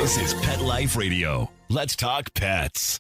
This is Pet Life Radio. Let's talk pets.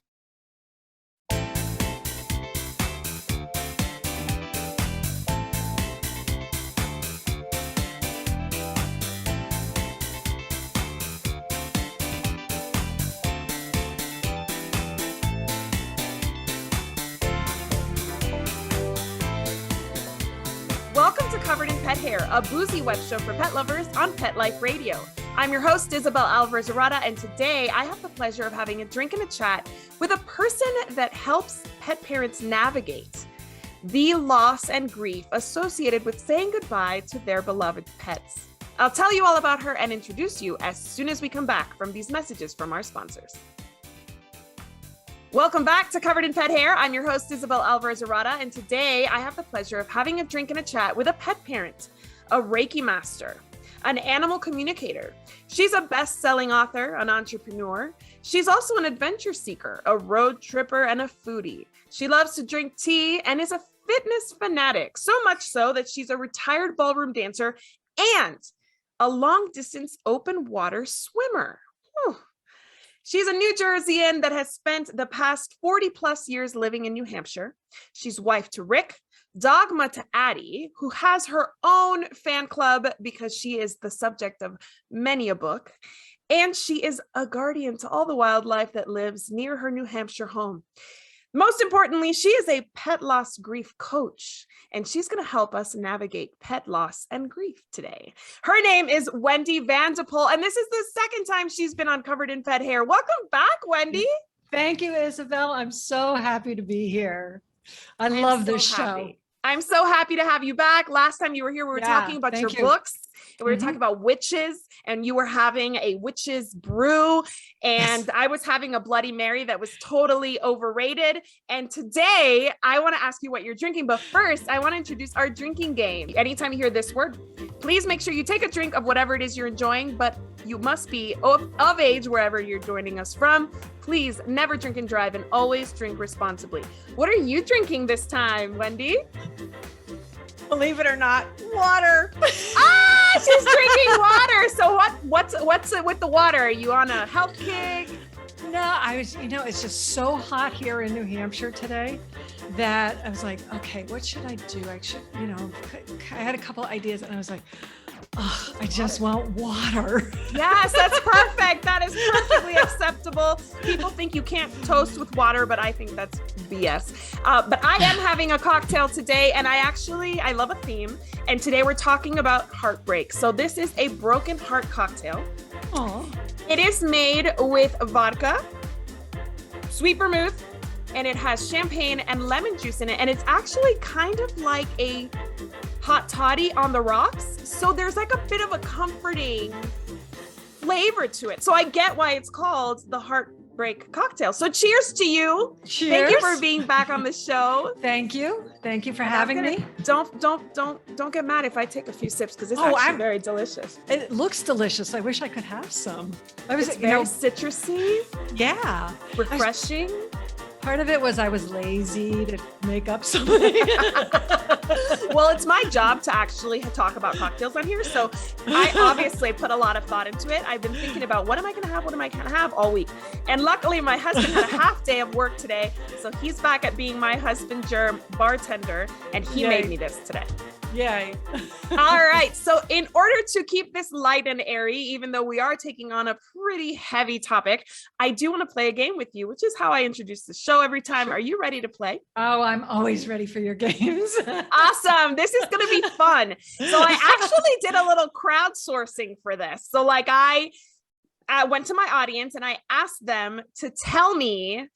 Welcome to Covered in Pet Hair, a boozy web show for pet lovers on Pet Life Radio. I'm your host, Isabel Alvarez-Arata, and today I have the pleasure of having a drink and a chat with a person that helps pet parents navigate the loss and grief associated with saying goodbye to their beloved pets. I'll tell you all about her and introduce you as soon as we come back from these messages from our sponsors. Welcome back to Covered in Pet Hair. I'm your host, Isabel Alvarez-Arata, and today I have the pleasure of having a drink and a chat with a pet parent, a Reiki master, an animal communicator. She's a best-selling author, an entrepreneur. She's also an adventure seeker, a road tripper, and a foodie. She loves to drink tea and is a fitness fanatic, so much so that she's a retired ballroom dancer and a long-distance open water swimmer. Whew. She's a New Jerseyan that has spent the past 40 plus years living in New Hampshire. She's wife to Rick, dogma to Addie, who has her own fan club because she is the subject of many a book. And she is a guardian to all the wildlife that lives near her New Hampshire home. Most importantly, she is a pet loss grief coach, and she's going to help us navigate pet loss and grief today. Her name is Wendy Van de Poll, and this is the second time she's been on Covered in Pet Hair. Welcome back, Wendy. Thank you, Isabel. I'm so happy to be here. I love this show. I'm so happy to have you back. Last time you were here, we were talking about your books. We were talking about witches, and you were having a witch's brew, and I was having a Bloody Mary that was totally overrated. And today I want to ask you what you're drinking. But first, I want to introduce our drinking game. Anytime you hear this word, please make sure you take a drink of whatever it is you're enjoying, but you must be of age wherever you're joining us from. Please never drink and drive, and always drink responsibly. What are you drinking this time, Wendy? Believe it or not, water. She's drinking water. So what's it with the water? Are you on a health kick? No, I was, it's just so hot here in New Hampshire today that I was like, okay, what should I do? I should, I had a couple ideas, and I was like, oh, I just want water. Yes, that's perfect. That is perfectly acceptable. People think you can't toast with water, but I think that's BS. But I am having a cocktail today, and I love a theme. And today we're talking about heartbreak. So this is a broken heart cocktail. Oh. It is made with vodka, sweet vermouth, and it has champagne and lemon juice in it. And it's actually kind of like a hot toddy on the rocks. So there's like a bit of a comforting flavor to it. So I get why it's called the heartbreak cocktail. So cheers to you. Cheers. Thank you for being back on the show. Thank you. Thank you for having me. Don't get mad if I take a few sips, because it's actually very delicious. It looks delicious. I wish I could have some. It's very citrusy. Yeah. Refreshing. Part of it was I was lazy to make up something. Well, it's my job to actually talk about cocktails on here. So I obviously put a lot of thought into it. I've been thinking about what am I going to have all week. And luckily my husband had a half day of work today. So he's back at being my husband germ bartender, and he made me this today. Yay. All right. So in order to keep this light and airy, even though we are taking on a pretty heavy topic, I do want to play a game with you, which is how I introduce the show every time. Are you ready to play? Oh, I'm always ready for your games. Awesome. This is going to be fun. So I actually did a little crowdsourcing for this. So like I went to my audience and I asked them to tell me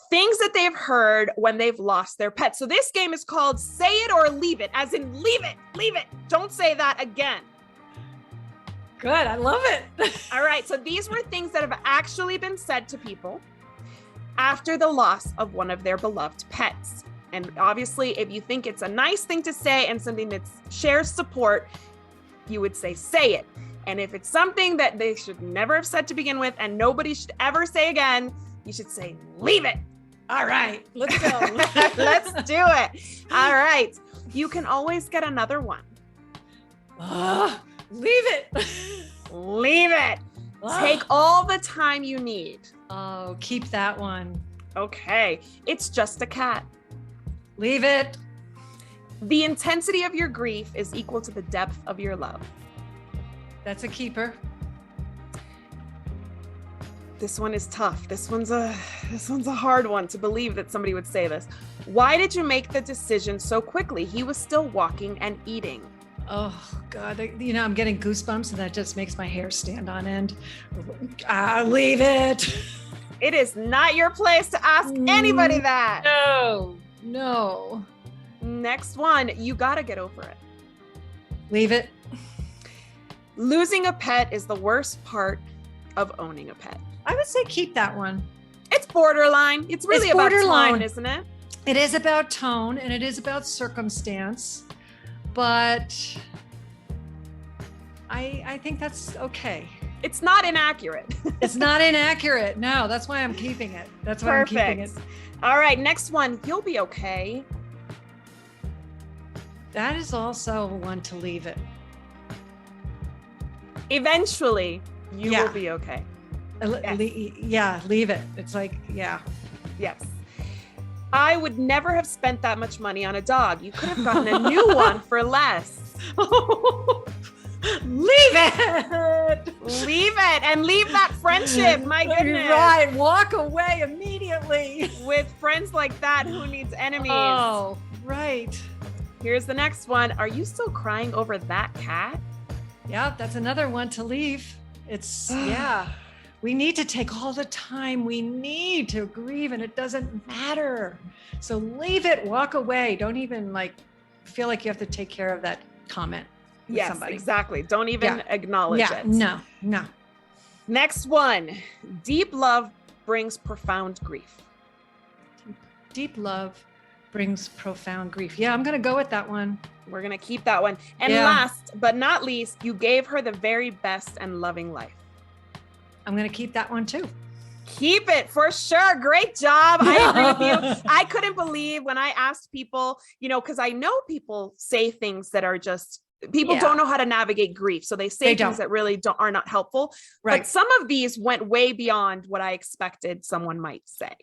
things that they've heard when they've lost their pet. So this game is called Say It or Leave It, as in leave it. Don't say that again. Good. I love it. All right. So these were things that have actually been said to people after the loss of one of their beloved pets. And obviously, if you think it's a nice thing to say and something that shares support, you would say it. And if it's something that they should never have said to begin with and nobody should ever say again, you should say, leave it. All right, let's go. Let's do it. All right. You can always get another one. Leave it. Leave it. Wow. Take all the time you need. Oh, keep that one. Okay. It's just a cat. Leave it. The intensity of your grief is equal to the depth of your love. That's a keeper. This one is tough. This one's a hard one to believe that somebody would say this. Why did you make the decision so quickly? He was still walking and eating. Oh God, I'm getting goosebumps and that just makes my hair stand on end. Leave it. It is not your place to ask anybody that. No. Next one, you gotta get over it. Leave it. Losing a pet is the worst part of owning a pet. I would say keep that one. It's borderline. It's really It's about borderline. tone, isn't it? It is about tone and it is about circumstance, but I think that's okay. It's not inaccurate. It's not inaccurate. No, that's why I'm keeping it. That's why I'm keeping it. All right, next one. You'll be okay. That is also one to leave it. Eventually, you Yeah. will be okay. Yeah, leave it. It's like, yeah. Yes. I would never have spent that much money on a dog. You could have gotten a new one for less. Leave it. Leave it and leave that friendship. My goodness. Right. Walk away immediately. With friends like that, who needs enemies? Oh, right. Here's the next one. Are you still crying over that cat? Yeah, that's another one to leave. It's, yeah. We need to take all the time we need to grieve and it doesn't matter. So leave it, walk away. Don't even feel like you have to take care of that comment with Yes, somebody. Exactly. Don't even acknowledge it. No. Next one. Deep love brings profound grief. Deep love brings profound grief. Yeah, I'm going to go with that one. We're going to keep that one. And last but not least, you gave her the very best and loving life. I'm going to keep that one too. Keep it for sure. Great job. I agree with you. I couldn't believe when I asked people, because I know people say things that are just, people don't know how to navigate grief. So they say things that really are not helpful. Right. But some of these went way beyond what I expected someone might say.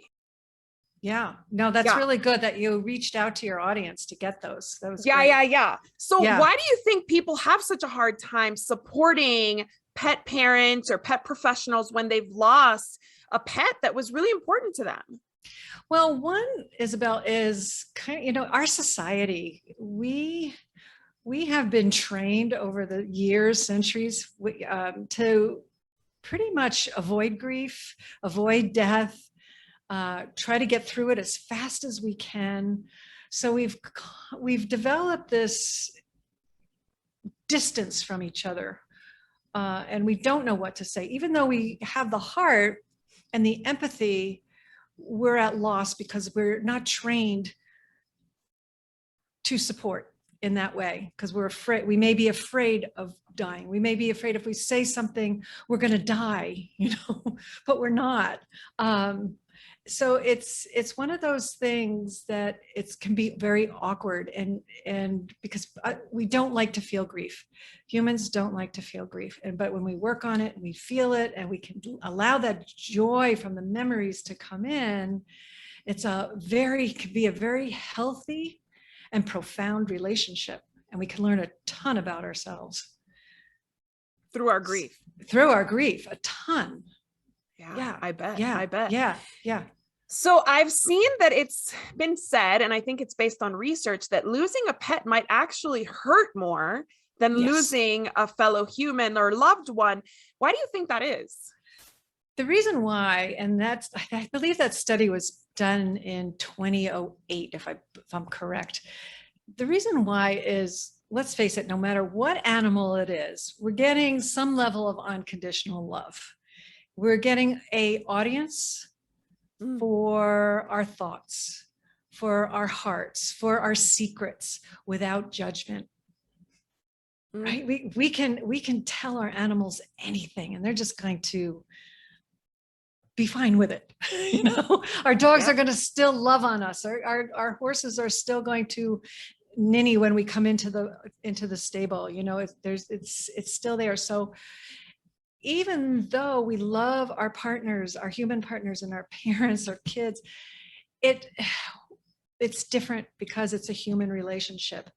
Yeah. No, that's really good that you reached out to your audience to get those. That was great. Yeah. So why do you think people have such a hard time supporting pet parents or pet professionals when they've lost a pet that was really important to them? Well, one, Isabel, is kind of, our society, we have been trained over the years, centuries, to pretty much avoid grief, avoid death, try to get through it as fast as we can. So we've developed this distance from each other. And we don't know what to say. Even though we have the heart and the empathy, we're at loss because we're not trained to support in that way, because we're afraid. We may be afraid of dying. We may be afraid if we say something, we're going to die, but we're not. So it's one of those things that can be very awkward, and because we don't like to feel grief. Humans don't like to feel grief, but when we work on it and we feel it and we can allow that joy from the memories to come in, it can be a very healthy and profound relationship, and we can learn a ton about ourselves through our grief. A ton. Yeah, I bet. Yeah, I bet. Yeah. So I've seen that it's been said, and I think it's based on research, that losing a pet might actually hurt more than losing a fellow human or loved one. Why do you think that is? The reason why, and I believe that study was done in 2008, if I'm correct. The reason why is, let's face it, no matter what animal it is, we're getting some level of unconditional love. We're getting an audience for our thoughts, for our hearts, for our secrets, without judgment. Right? We can tell our animals anything, and they're just going to be fine with it. Our dogs are going to still love on us. Our horses are still going to ninny when we come into the stable. It's still there. So even though we love our partners, our human partners and our parents, our kids, it's different because it's a human relationship.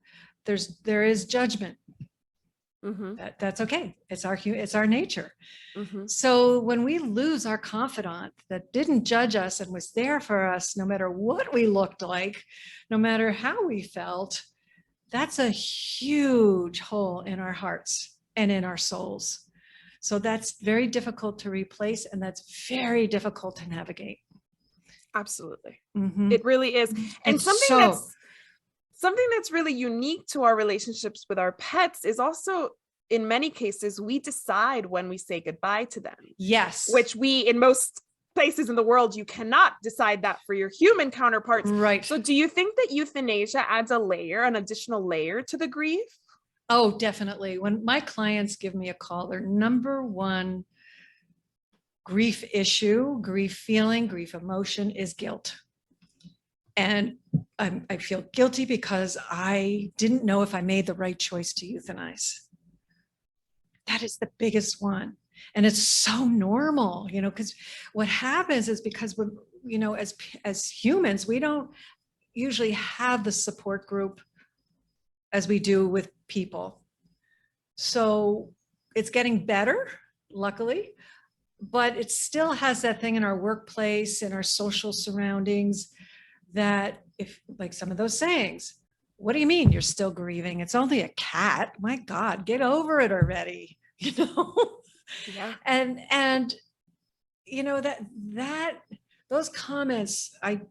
There is judgment. That's okay. It's our nature. So when we lose our confidant that didn't judge us and was there for us, no matter what we looked like, no matter how we felt, that's a huge hole in our hearts and in our souls. So that's very difficult to replace, and that's very difficult to navigate. Absolutely. It really is. And something that's really unique to our relationships with our pets is also, in many cases, we decide when we say goodbye to them. Yes. Which in most places in the world, you cannot decide that for your human counterparts. Right. So do you think that euthanasia adds an additional layer to the grief? Oh, definitely. When my clients give me a call, their number one grief issue, grief feeling, grief emotion is guilt. And I feel guilty because I didn't know if I made the right choice to euthanize. That is the biggest one. And it's so normal, because what happens is because we're, as humans, we don't usually have the support group as we do with people. So it's getting better, luckily, but it still has that thing in our workplace, in our social surroundings, that if, like some of those sayings, what do you mean you're still grieving? It's only a cat. My God, get over it already. Yeah. And that those comments, I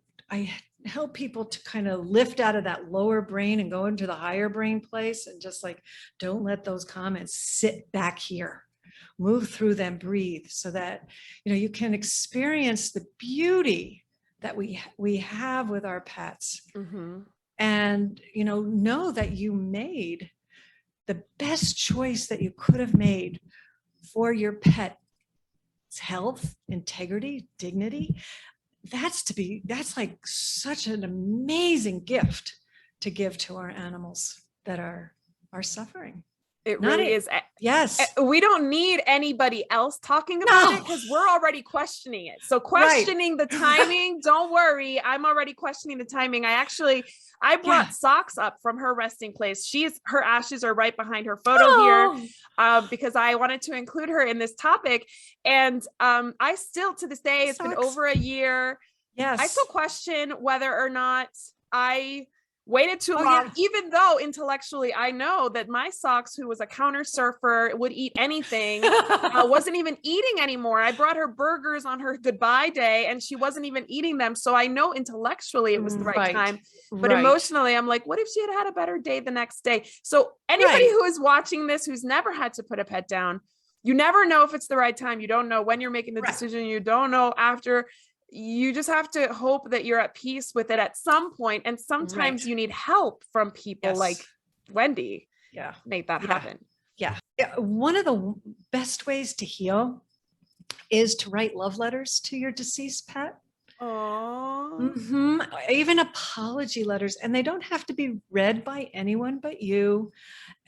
help people to kind of lift out of that lower brain and go into the higher brain place, and just like, don't let those comments sit back here. Move through them, breathe, so that you can experience the beauty that we have with our pets. And know that you made the best choice that you could have made for your pet's health, integrity, dignity. That's like such an amazing gift to give to our animals that are suffering. It really is. Yes. We don't need anybody else talking about it, because we're already questioning it. So questioning the timing, don't worry. I'm already questioning the timing. I brought socks up from her resting place. Her ashes are right behind her photo here, because I wanted to include her in this topic. And I still, to this day, it's been over a year. Yes. I still question whether or not I waited too long, even though intellectually I know that my socks, who was a counter surfer, would eat anything, wasn't even eating anymore. I brought her burgers on her goodbye day and she wasn't even eating them. So I know intellectually it was the right time, but emotionally I'm like, what if she had a better day the next day? So anybody who is watching this, who's never had to put a pet down, you never know if it's the right time. You don't know when you're making the decision. You don't know after. You just have to hope that you're at peace with it at some point. And sometimes you need help from people like Wendy. Make that happen. Yeah. One of the best ways to heal is to write love letters to your deceased pet. Even apology letters. And they don't have to be read by anyone but you.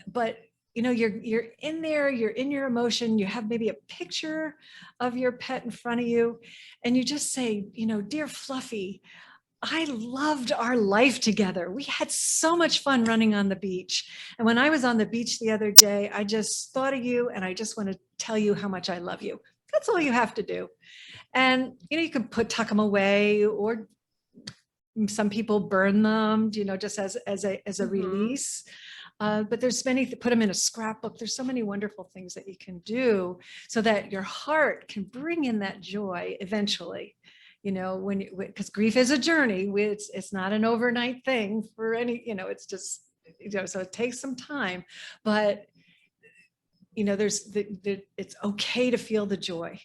But you're in there, you're in your emotion, you have maybe a picture of your pet in front of you, and you just say, dear Fluffy, I loved our life together. We had so much fun running on the beach. And when I was on the beach the other day, I just thought of you, and I just want to tell you how much I love you. That's all you have to do. And, you can tuck them away, or some people burn them, just as a release. But there's many, put them in a scrapbook. There's so many wonderful things that you can do so that your heart can bring in that joy eventually, because grief is a journey. It's not an overnight thing for any, it's just, so it takes some time, but, it's okay to feel the joy.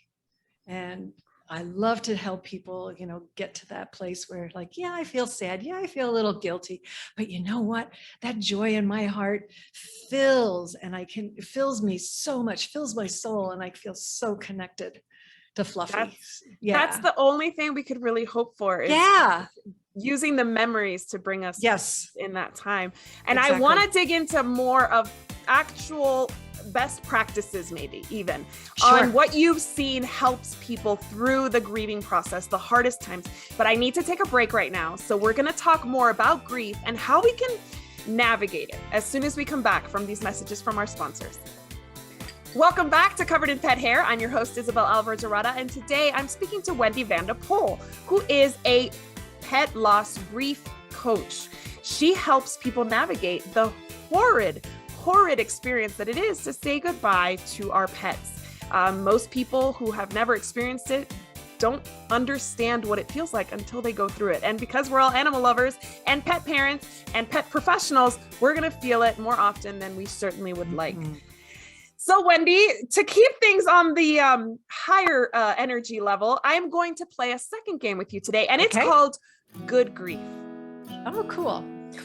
And I love to help people, get to that place where like, I feel sad. I feel a little guilty, but you know what? That joy in my heart fills, and it fills me so much, fills my soul. And I feel so connected to Fluffy. That's the only thing we could really hope for. Is using the memories to bring us in that time. And I want to dig into more of actual best practices, maybe even Sure. on what you've seen helps people through the grieving process, the hardest times. But I need to take a break right now. So we're going to talk more about grief and how we can navigate it as soon as we come back from these messages from our sponsors. Welcome back to Covered in Pet Hair. I'm your host, Isabel Alvarez-Arata, and today I'm speaking to Wendy Van de Poll, who is a pet loss grief coach. She helps people navigate the horrid experience that it is to say goodbye to our pets. Most people who have never experienced it don't understand what it feels like until they go through it. And because we're all animal lovers and pet parents and pet professionals, we're going to feel it more often than we certainly would like. So Wendy, to keep things on the higher energy level, I'm going to play a second game with you today, and it's called Good Grief. Oh, cool.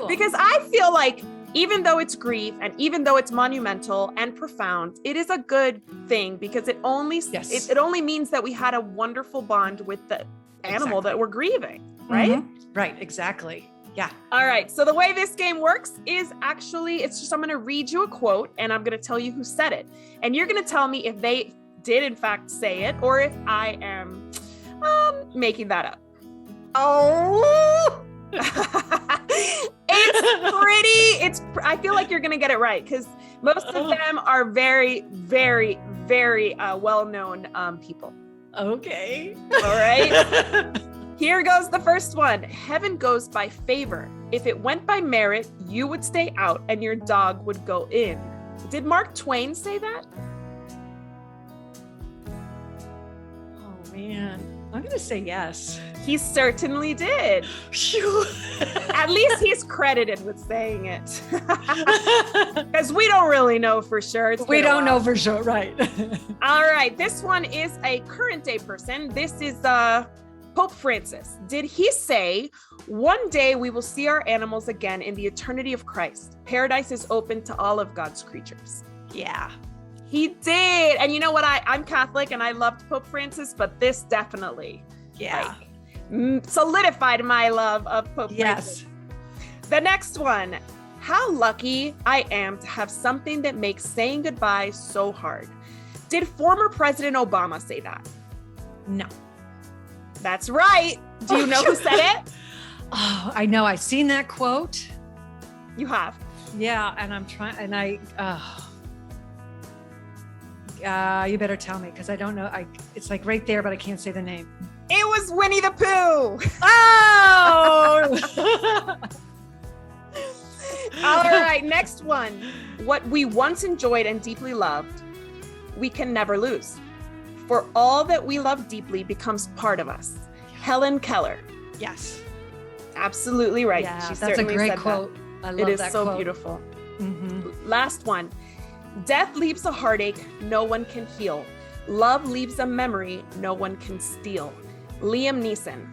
Because I feel like even though it's grief and even though it's monumental and profound, it is a good thing because it only it only means that we had a wonderful bond with the animal that we're grieving, right? Right, exactly. Yeah. All right. So the way this game works is actually, it's just, I'm going to read you a quote and I'm going to tell you who said it. And you're going to tell me if they did in fact say it or if I am making that up. Oh, I feel like you're going to get it right because most of them are very, very, very well-known people. Okay. All right. Here goes the first one. Heaven goes by favor. If it went by merit, you would stay out and your dog would go in. Did Mark Twain say that? Oh man, I'm going to say yes. He certainly did. At least he's credited with saying it. Because we don't really know for sure. We don't know for sure, right? All right. This one is a current day person. This is Pope Francis. Did he say, one day we will see our animals again in the eternity of Christ? Paradise is open to all of God's creatures. Yeah. He did. And you know what? I'm Catholic and I loved Pope Francis, but this definitely solidified my love of Pope Francis. The next one. How lucky I am to have something that makes saying goodbye so hard. Did former President Obama say that? No. That's right. Do you know who said it? Oh, I know. I've seen that quote. You have. Yeah. And I'm trying, and you better tell me because I don't know. It's like right there, but I can't say the name. It was Winnie the Pooh. Oh! All right. Next one. What we once enjoyed and deeply loved, we can never lose. For all that we love deeply becomes part of us. Helen Keller. Yes. Absolutely right. Yeah, she that's a great said quote. That. I love that It is so quote. beautiful. Mm-hmm. Last one. Death leaves a heartache no one can heal. Love leaves a memory no one can steal. Liam Neeson.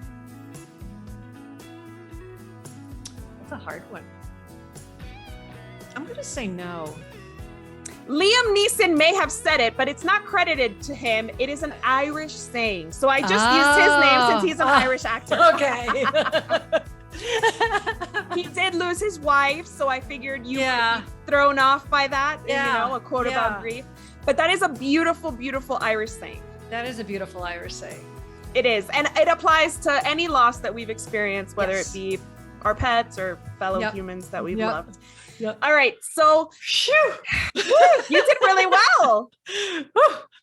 That's a hard one. I'm going to say no. Liam Neeson may have said it, but it's not credited to him. It is an Irish saying. So I just used his name since he's an Irish actor. Okay. He did lose his wife, so I figured you would be thrown off by that, a quote about grief. But that is a beautiful, beautiful Irish saying. That is a beautiful Irish saying. It is. And it applies to any loss that we've experienced, whether it be our pets or fellow humans that we've loved. Yep. All right. So you did really well.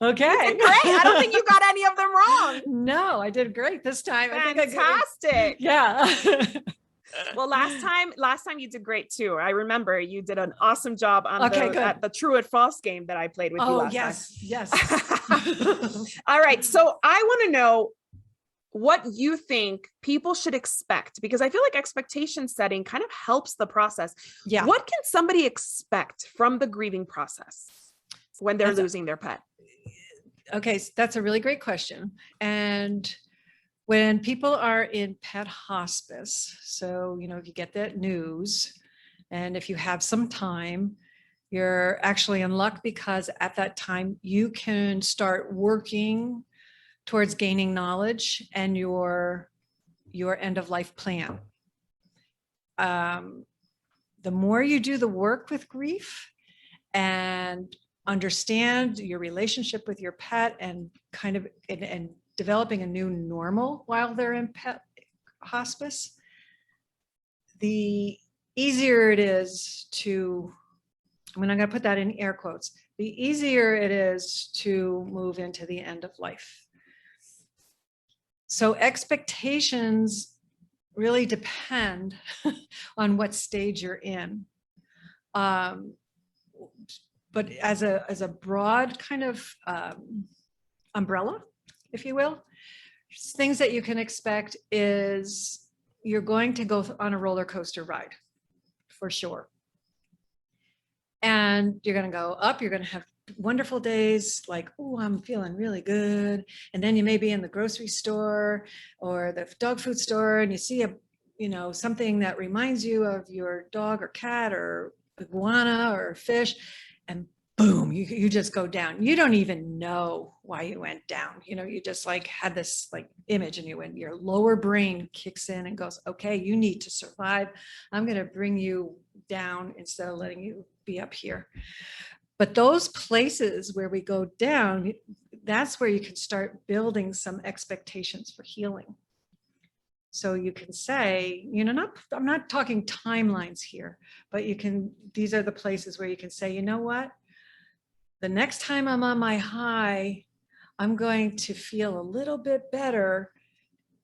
Okay. You did great. I don't think you got any of them wrong. No, I did great this time. Fantastic. Yeah. Well, last time you did great too. I remember you did an awesome job on the true or false game that I played with you last time. Yes. All right. So I want to know what you think people should expect, because I feel like expectation setting kind of helps the process. Yeah. What can somebody expect from the grieving process when they're losing their pet? Okay. So that's a really great question. And when people are in pet hospice, so, if you get that news and if you have some time, you're actually in luck because at that time you can start working towards gaining knowledge and your end of life plan. The more you do the work with grief and understand your relationship with your pet and kind of and developing a new normal while they're in pet hospice, the easier it is to, I'm going to put that in air quotes, the easier it is to move into the end of life. So expectations really depend on what stage you're in. But as a broad kind of umbrella, if you will, things that you can expect is you're going to go on a roller coaster ride, for sure. And you're going to go up, you're going to have wonderful days like, oh, I'm feeling really good. And then you may be in the grocery store or the dog food store and you see something that reminds you of your dog or cat or iguana or fish, and boom, you just go down. You don't even know why you went down. You just like had this like image and your lower brain kicks in and goes, okay, you need to survive. I'm going to bring you down instead of letting you be up here. But those places where we go down, that's where you can start building some expectations for healing. So you can say, I'm not talking timelines here, but these are the places where you can say, you know what? The next time I'm on my high, I'm going to feel a little bit better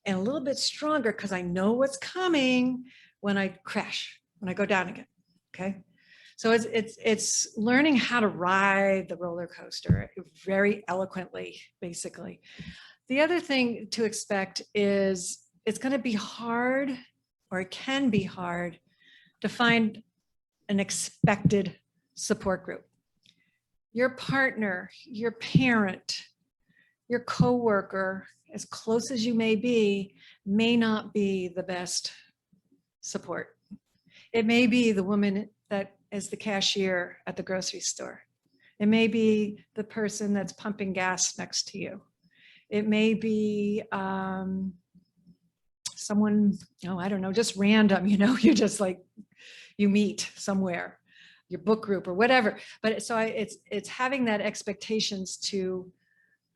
and a little bit stronger because I know what's coming when I crash, when I go down again. Okay. So it's learning how to ride the roller coaster very eloquently, basically. The other thing to expect is it's going to be hard, or it can be hard, to find an expected support group. Your partner, your parent, your coworker, as close as you may not be the best support. It may be the woman that is the cashier at the grocery store. It may be the person that's pumping gas next to you. It may be someone, I don't know, just random, you just like, you meet somewhere, your book group or whatever. But it's having that expectations to,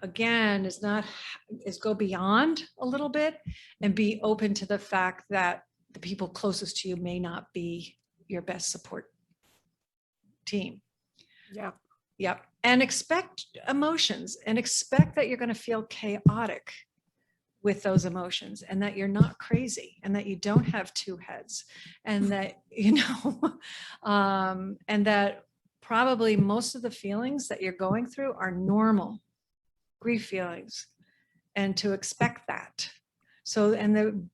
again, is go beyond a little bit and be open to the fact that the people closest to you may not be your best support team. Yeah. Yep. And expect emotions and expect that you're going to feel chaotic with those emotions and that you're not crazy and that you don't have two heads and that, and that probably most of the feelings that you're going through are normal grief feelings, and to expect that. So, and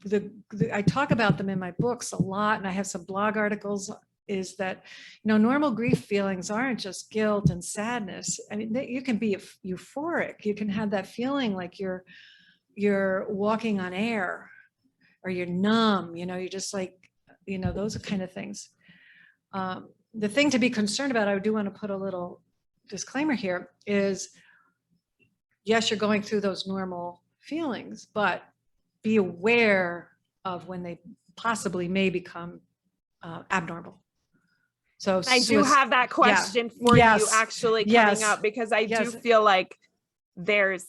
I talk about them in my books a lot, and I have some blog articles, is that, normal grief feelings aren't just guilt and sadness. I mean, you can be euphoric. You can have that feeling like you're walking on air, or you're numb, you're just like, those are kind of things. The thing to be concerned about, I do want to put a little disclaimer here, is yes, you're going through those normal feelings, but be aware of when they possibly may become abnormal. So I do have that question for you actually coming up, because I do feel like there's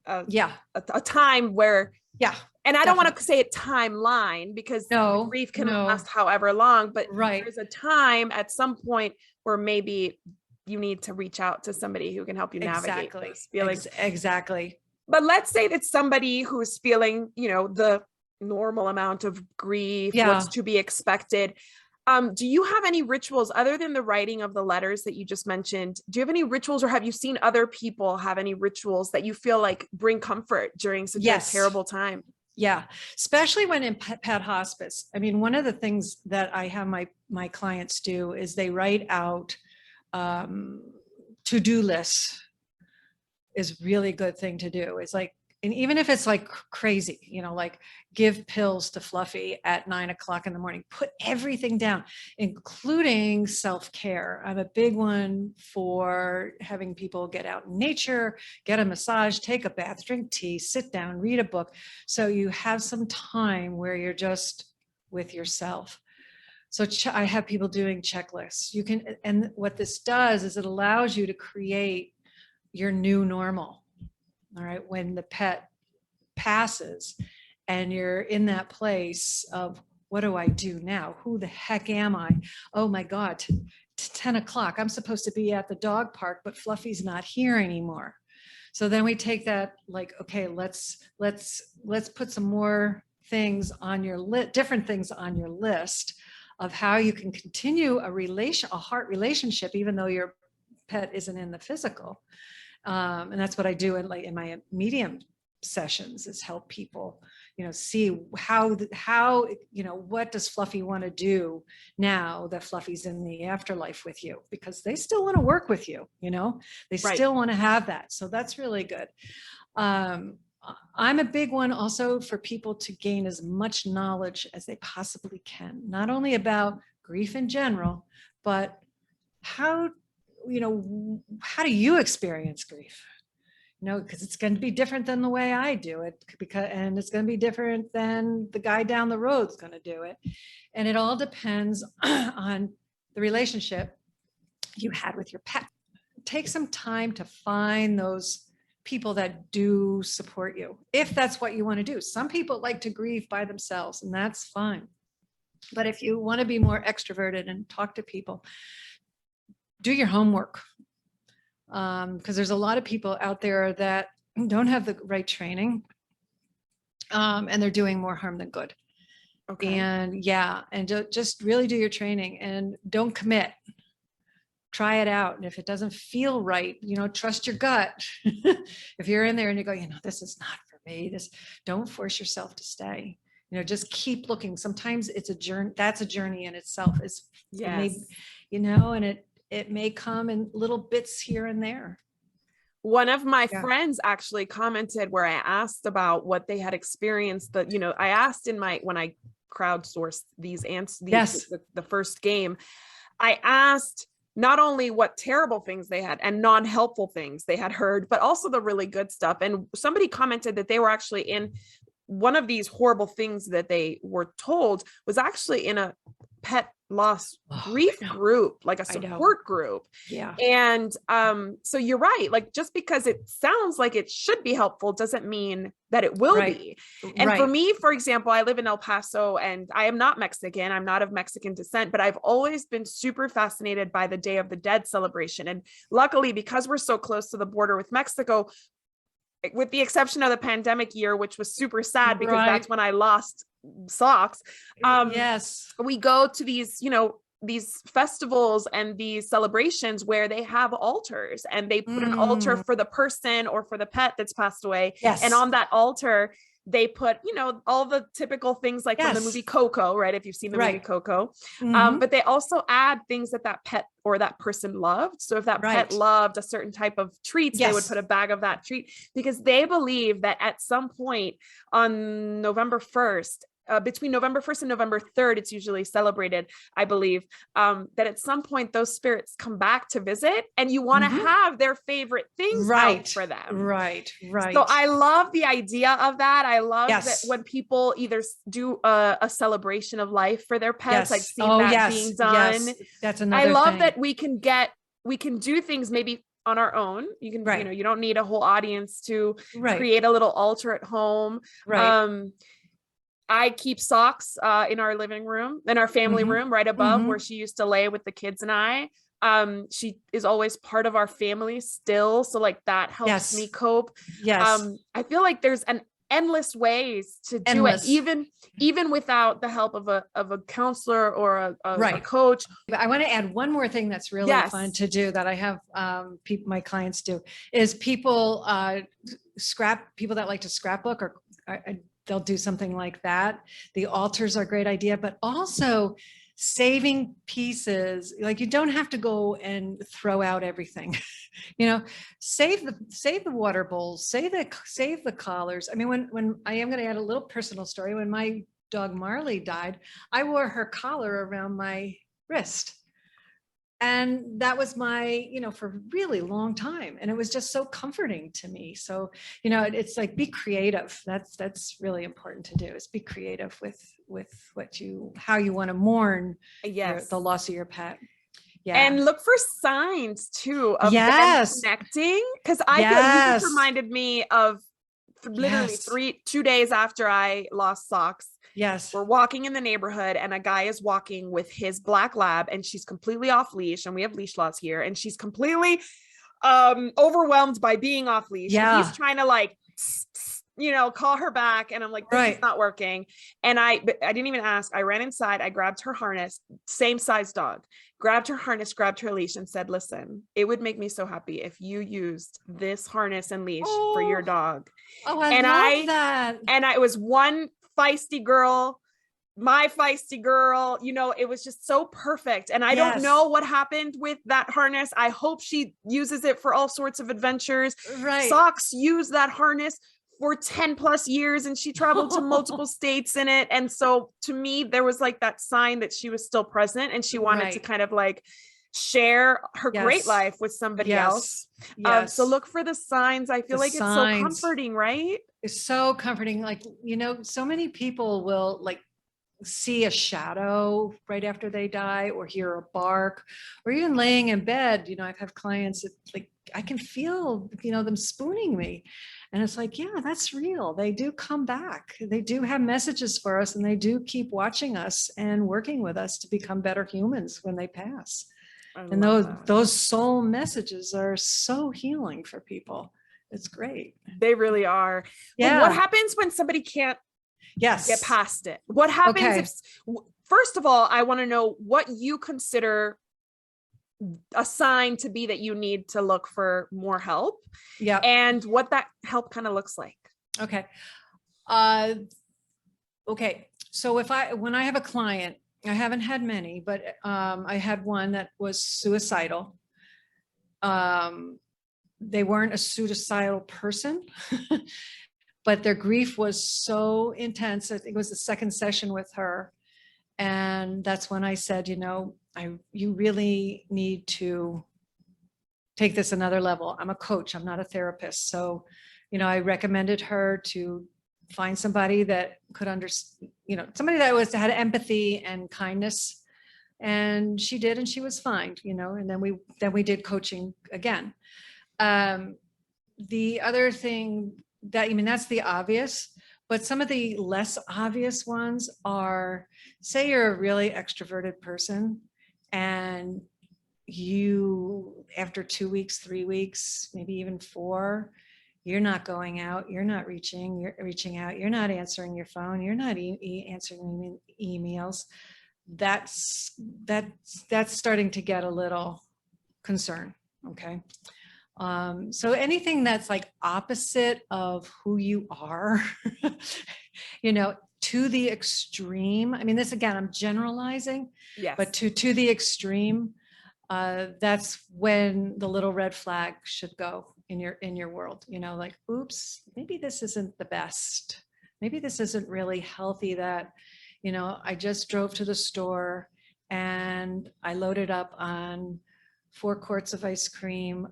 a time where, and I don't want to say a timeline, because grief can last however long, but there's a time at some point where maybe you need to reach out to somebody who can help you navigate those feelings. Exactly. But let's say that somebody who's feeling, the normal amount of grief, what's to be expected. Do you have any rituals other than the writing of the letters that you just mentioned? Do you have any rituals, or have you seen other people have any rituals that you feel like bring comfort during such a terrible time? Yeah, especially when in pet hospice. I mean, one of the things that I have my clients do is they write out to-do lists. Is really good thing to do. It's like, and even if it's like crazy, like give pills to Fluffy at 9:00 in the morning, put everything down, including self-care. I'm a big one for having people get out in nature, get a massage, take a bath, drink tea, sit down, read a book. So you have some time where you're just with yourself. So I have people doing checklists. You can, and what this does is it allows you to create your new normal. All right. When the pet passes and you're in that place of, what do I do now? Who the heck am I? Oh my God, 10 o'clock. I'm supposed to be at the dog park, but Fluffy's not here anymore. So then we take that like, okay, let's put some more things on your list, different things on your list of how you can continue a heart relationship, even though your pet isn't in the physical. And that's what I do in my medium sessions, is help people, see how, what does Fluffy want to do now that Fluffy's in the afterlife with you, because they still want to work with you, they still want to have that. So that's really good. I'm a big one also for people to gain as much knowledge as they possibly can, not only about grief in general, but how do you experience grief? Because it's going to be different than the way I do it, and it's going to be different than the guy down the road is going to do it. And it all depends on the relationship you had with your pet. Take some time to find those people that do support you, if that's what you want to do. Some people like to grieve by themselves, and that's fine. But if you want to be more extroverted and talk to people, do your homework. Because there's a lot of people out there that don't have the right training, and they're doing more harm than good. Okay. And just really do your training and don't commit. Try it out. And if it doesn't feel right, trust your gut. If you're in there and you go, this is not for me, don't force yourself to stay. Just keep looking. Sometimes it's a journey. That's a journey in itself. And it may come in little bits here and there. One of my friends actually commented where I asked about what they had experienced. I asked when I crowdsourced these answers, the first game, I asked not only what terrible things they had and non-helpful things they had heard, but also the really good stuff. And somebody commented that they were actually in one of these horrible things that they were told was actually in a pet loss grief group, like a support group. Yeah. And so you're right. Like, just because it sounds like it should be helpful doesn't mean that it will be. And for me, for example, I live in El Paso and I am not Mexican. I'm not of Mexican descent, but I've always been super fascinated by the Day of the Dead celebration. And luckily, because we're so close to the border with Mexico, with the exception of the pandemic year, which was super sad because that's when I lost socks. We go to these festivals and these celebrations where they have altars, and they put an altar for the person or for the pet that's passed away. Yes. And on that altar, they put, all the typical things like from the movie Coco, right? If you've seen the movie Coco, but they also add things that pet or that person loved. So if that pet loved a certain type of treats, they would put a bag of that treat, because they believe that at some point on November 1st, between November 1st and November 3rd, it's usually celebrated, I believe, that at some point those spirits come back to visit, and you want to have their favorite things out for them. Right. So I love the idea of that. I love that when people either do a celebration of life for their pets. I've seen that being done. That's another thing. I love that we can do things maybe on our own. You can, you don't need a whole audience to create a little altar at home. I keep socks in our living room, in our family room, right above where she used to lay with the kids and I. She is always part of our family still. So like that helps me cope. I feel like there's an endless ways to do it, even without the help of a counselor or a coach. But I want to add one more thing that's really fun to do that I have my clients do, is people that like to scrapbook or they'll do something like that. The altars are a great idea, but also saving pieces. Like, you don't have to go and throw out everything. Save the water bowls, save the collars. I mean, when I am going to add a little personal story, when my dog Marley died, I wore her collar around my wrist And that was my, for a really long time. And it was just so comforting to me. So, it's like, be creative. That's really important to do, is be creative with how you want to mourn the loss of your pet. Yeah. And look for signs too of them Yes. connecting. Cause I feel you just reminded me of literally 2 days after I lost Socks. Yes. We're walking in the neighborhood and a guy is walking with his black lab and she's completely off leash, and we have leash laws here, and she's completely overwhelmed by being off leash. Yeah. And he's trying to like, call her back. And I'm like, this is not working. And I didn't even ask. I ran inside. I grabbed her harness, same size dog, grabbed her harness, grabbed her leash, and said, listen, it would make me so happy if you used this harness and leash for your dog. Oh, I love that. And it was one feisty girl, my feisty girl, it was just so perfect. And I don't know what happened with that harness. I hope she uses it for all sorts of adventures. Right. Socks used that harness for 10 plus years and she traveled to multiple states in it. And so to me, there was like that sign that she was still present and she wanted to kind of like share her great life with somebody else. So look for the signs. I feel like it's so comforting, right? It's so comforting. Like, so many people will like see a shadow right after they die, or hear a bark, or even laying in bed. I've had clients that like, I can feel, them spooning me. And it's like, yeah, that's real. They do come back. They do have messages for us, and they do keep watching us and working with us to become better humans when they pass. And those soul messages are so healing for people. It's great. They really are. Yeah. But what happens when somebody can't get past it? What happens if, first of all, I want to know what you consider a sign to be that you need to look for more help. Yeah. And what that help kind of looks like. Okay. Okay. So when I have a client, I haven't had many, but I had one that was suicidal. They weren't a suicidal person, but their grief was so intense. I think it was the second session with her. And that's when I said, you really need to take this another level. I'm a coach. I'm not a therapist. So, I recommended her to find somebody that could understand, somebody that had empathy and kindness. And she did, and she was fine, and then we did coaching again. The other thing that's the obvious, but some of the less obvious ones are, say you're a really extroverted person and you, after 2 weeks, 3 weeks, maybe even 4, you're not going out, you're not reaching out, you're not answering your phone, you're not answering emails. That's starting to get a little concern. Okay. So anything that's like opposite of who you are, to the extreme. I mean, this again, I'm generalizing, but to the extreme, that's when the little red flag should go in your world, like, oops, maybe this isn't the best. Maybe this isn't really healthy that, I just drove to the store and I loaded up on 4 quarts of ice cream,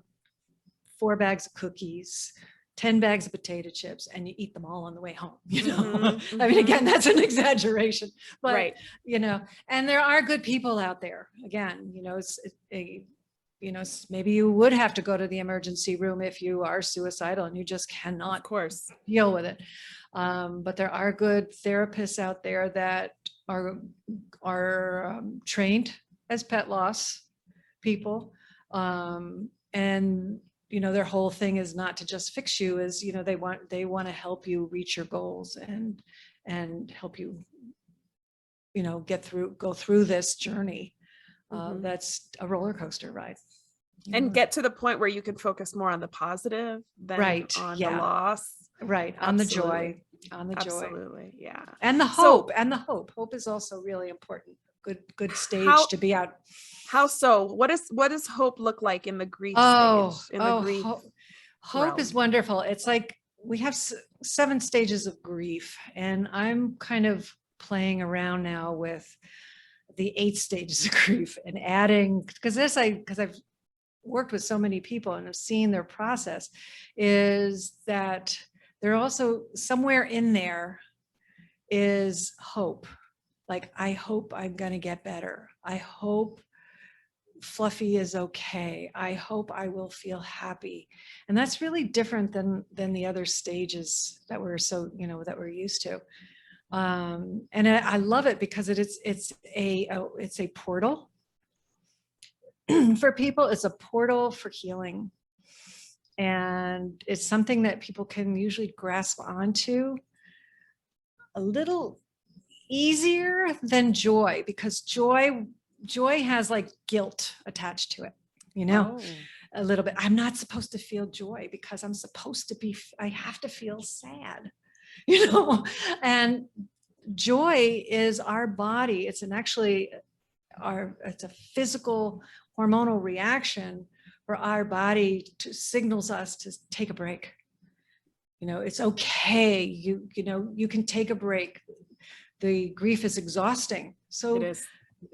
4 bags of cookies, 10 bags of potato chips, and you eat them all on the way home. Mm-hmm. I mean, again, that's an exaggeration, but right. And there are good people out there. Again, maybe you would have to go to the emergency room if you are suicidal and you just cannot, of course, deal with it. But there are good therapists out there that are trained as pet loss people, and their whole thing is not to just fix you, is they want to help you reach your goals and help you go through this journey. That's a roller coaster ride, and get to the point where you can focus more on the positive than on the loss, right? On the joy. Absolutely. Yeah. And the hope. Hope is also really important. Good stage to be out. How so? What does hope look like in the grief stage? Hope is wonderful. It's like we have 7 stages of grief, and I'm kind of playing around now with the 8 stages of grief and adding, because I've worked with so many people and have seen their process, is that there also somewhere in there is hope. Like, I hope I'm going to get better. I hope Fluffy is okay. I hope I will feel happy. And that's really different than the other stages that we're that we're used to. And I love it because it's a portal for people. It's a portal for healing. And it's something that people can usually grasp onto a little easier than joy, because joy has like guilt attached to it, a little bit. I'm not supposed to feel joy because I have to feel sad, and joy is our body. It's a physical hormonal reaction where our body signals us to take a break. It's okay. You can take a break. The grief is exhausting. So It is.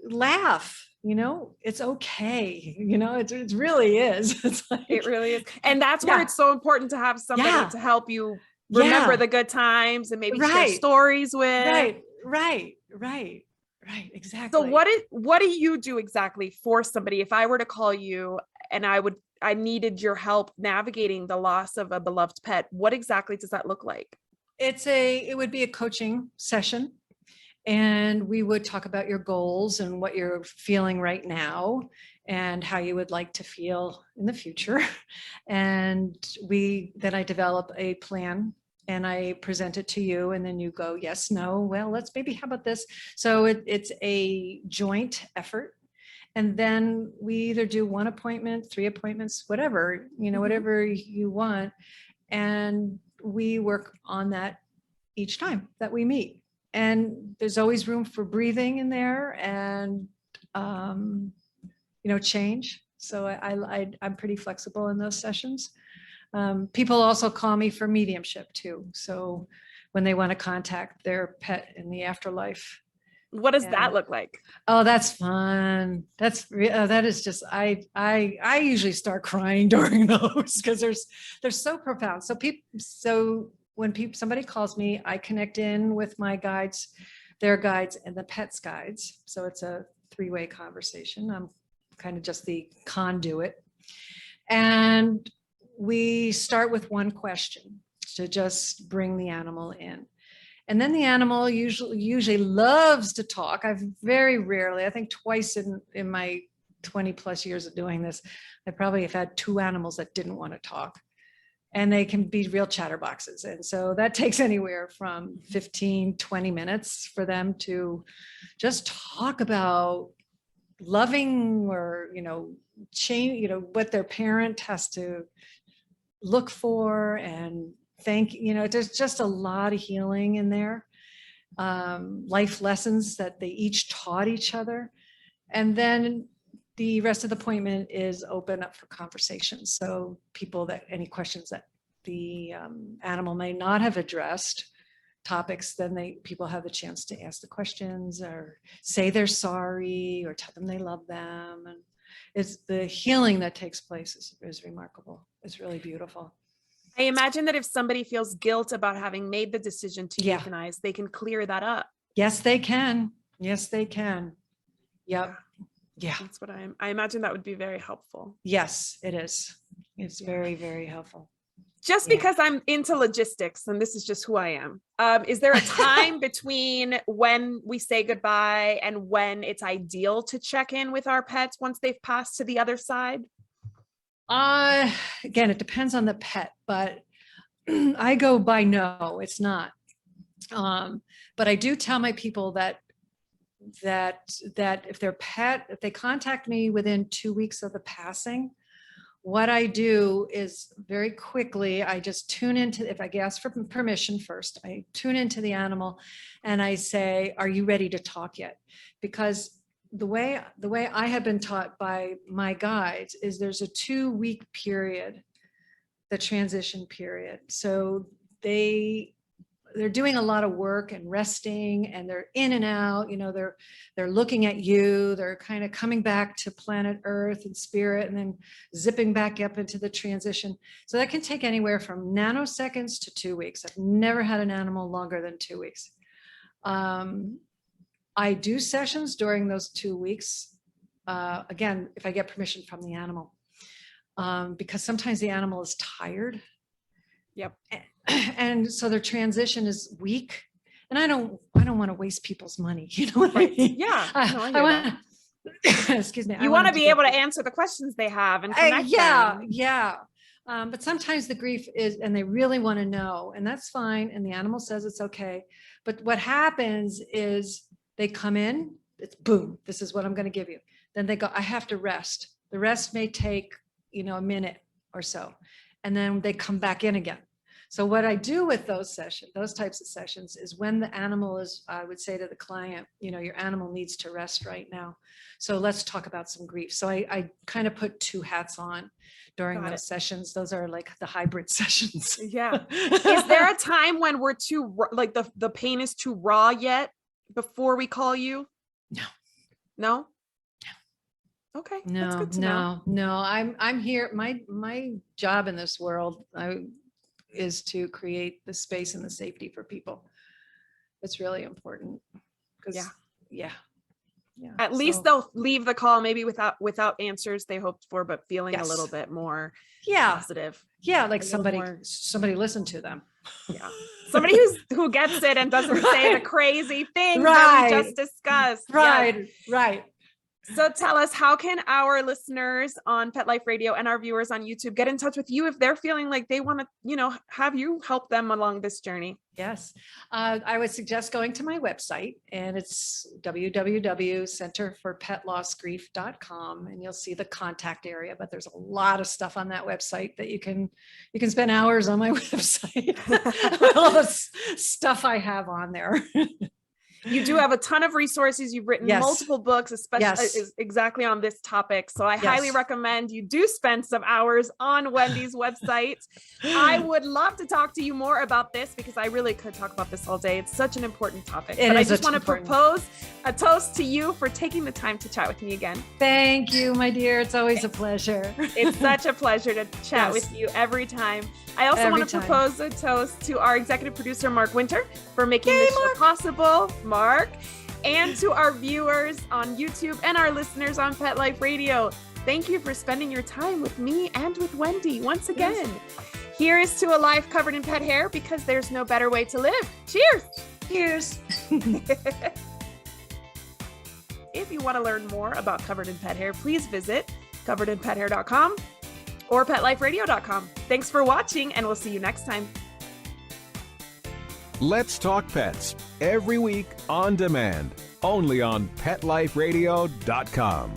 Laugh, it's okay. It really is. It's like, It really is. And that's where it's so important to have somebody to help you remember the good times and maybe share stories with. Right. Exactly. So what do you do exactly for somebody? If I were to call you and I needed your help navigating the loss of a beloved pet, what exactly does that look like? It would be a coaching session, and we would talk about your goals and what you're feeling right now and how you would like to feel in the future. And then I develop a plan and I present it to you, and then you go, yes, no, well, how about this? So it's a joint effort. And then we either do 1 appointment, 3 appointments, whatever, whatever you want. And we work on that each time that we meet. And there's always room for breathing in there and, change. So I'm pretty flexible in those sessions. People also call me for mediumship too. So when they want to contact their pet in the afterlife. What does that look like? Oh, that's fun. That is just, I usually start crying during those because they're so profound. So when somebody calls me, I connect in with my guides, their guides, and the pet's guides. So it's a 3-way conversation. I'm kind of just the conduit. And we start with 1 question to just bring the animal in. And then the animal usually loves to talk. I've very rarely, I think twice in my 20 plus years of doing this, I probably have had 2 animals that didn't want to talk. And they can be real chatterboxes. And so that takes anywhere from 15, 20 minutes for them to just talk about loving or, change, what their parent has to look for and there's just a lot of healing in there. Life lessons that they each taught each other. And then the rest of the appointment is open up for conversation. So any questions that the animal may not have addressed, topics, then people have the chance to ask the questions or say they're sorry or tell them they love them. And it's the healing that takes place is remarkable. It's really beautiful. I imagine that if somebody feels guilt about having made the decision to euthanize, they can clear that up. Yes, they can. Yep. Yeah. That's what I imagine that would be very helpful. Yes, it is. It's very, very helpful. Just because I'm into logistics and this is just who I am. Is there a time between when we say goodbye and when it's ideal to check in with our pets once they've passed to the other side? Again, it depends on the pet, but I go by no, it's not. But I do tell my people that if they contact me within 2 weeks of the passing, what I do is very quickly, I just tune into, if I ask for permission first, I tune into the animal and I say, are you ready to talk yet? Because the way I have been taught by my guides is there's a 2-week period, the transition period. So doing a lot of work and resting, and they're in and out, they're looking at you, they're kind of coming back to planet Earth and spirit, and then zipping back up into the transition. So that can take anywhere from nanoseconds to 2 weeks. I've never had an animal longer than 2 weeks. I do sessions during those 2 weeks. Again, if I get permission from the animal, because sometimes the animal is tired. Yep. And so their transition is weak, and I don't want to waste people's money. You know what I mean? Yeah. No, I want excuse me. You want to be able to answer the questions they have and connect them. Yeah. But sometimes the grief is, and they really want to know, and that's fine. And the animal says it's okay. But what happens is they come in, it's boom, this is what I'm going to give you. Then they go, I have to rest. The rest may take, a minute or so. And then they come back in again. So what I do with those types of sessions is when the animal is, I would say to the client, your animal needs to rest right now. So let's talk about some grief. So I kind of put two hats on during those sessions. Those are like the hybrid sessions. Yeah. Is there a time when we're too, like the pain is too raw yet before we call you? No? Okay. That's good to know. No. I'm here. My job in this world is to create the space and the safety for people. It's really important. Yeah. At least they'll leave the call maybe without answers they hoped for, but feeling a little bit more positive. Yeah, like somebody listened to them. Yeah. Somebody who gets it and doesn't say the crazy things that we just discussed. Right. So tell us, how can our listeners on Pet Life Radio and our viewers on YouTube get in touch with you if they're feeling like they want to, have you help them along this journey? Yes. I would suggest going to my website, and it's www.centerforpetlossgrief.com, and you'll see the contact area, but there's a lot of stuff on that website that you can spend hours on my website. All the stuff I have on there. You do have a ton of resources. You've written multiple books, especially exactly on this topic. So I highly recommend you do spend some hours on Wendy's website. I would love to talk to you more about this because I really could talk about this all day. It's such an important topic. But I just want to propose a toast to you for taking the time to chat with me again. Thank you, my dear. It's always a pleasure. It's such a pleasure to chat with you every time. I also want to propose a toast to our executive producer, Mark Winter, for making this show possible. Mark. And to our viewers on YouTube and our listeners on Pet Life Radio. Thank you for spending your time with me and with Wendy once again. Yes. Here's to a life covered in pet hair, because there's no better way to live. Cheers. Cheers. If you want to learn more about Covered in Pet Hair, please visit coveredinpethair.com or petliferadio.com. Thanks for watching, and we'll see you next time. Let's Talk Pets, every week on demand, only on PetLifeRadio.com.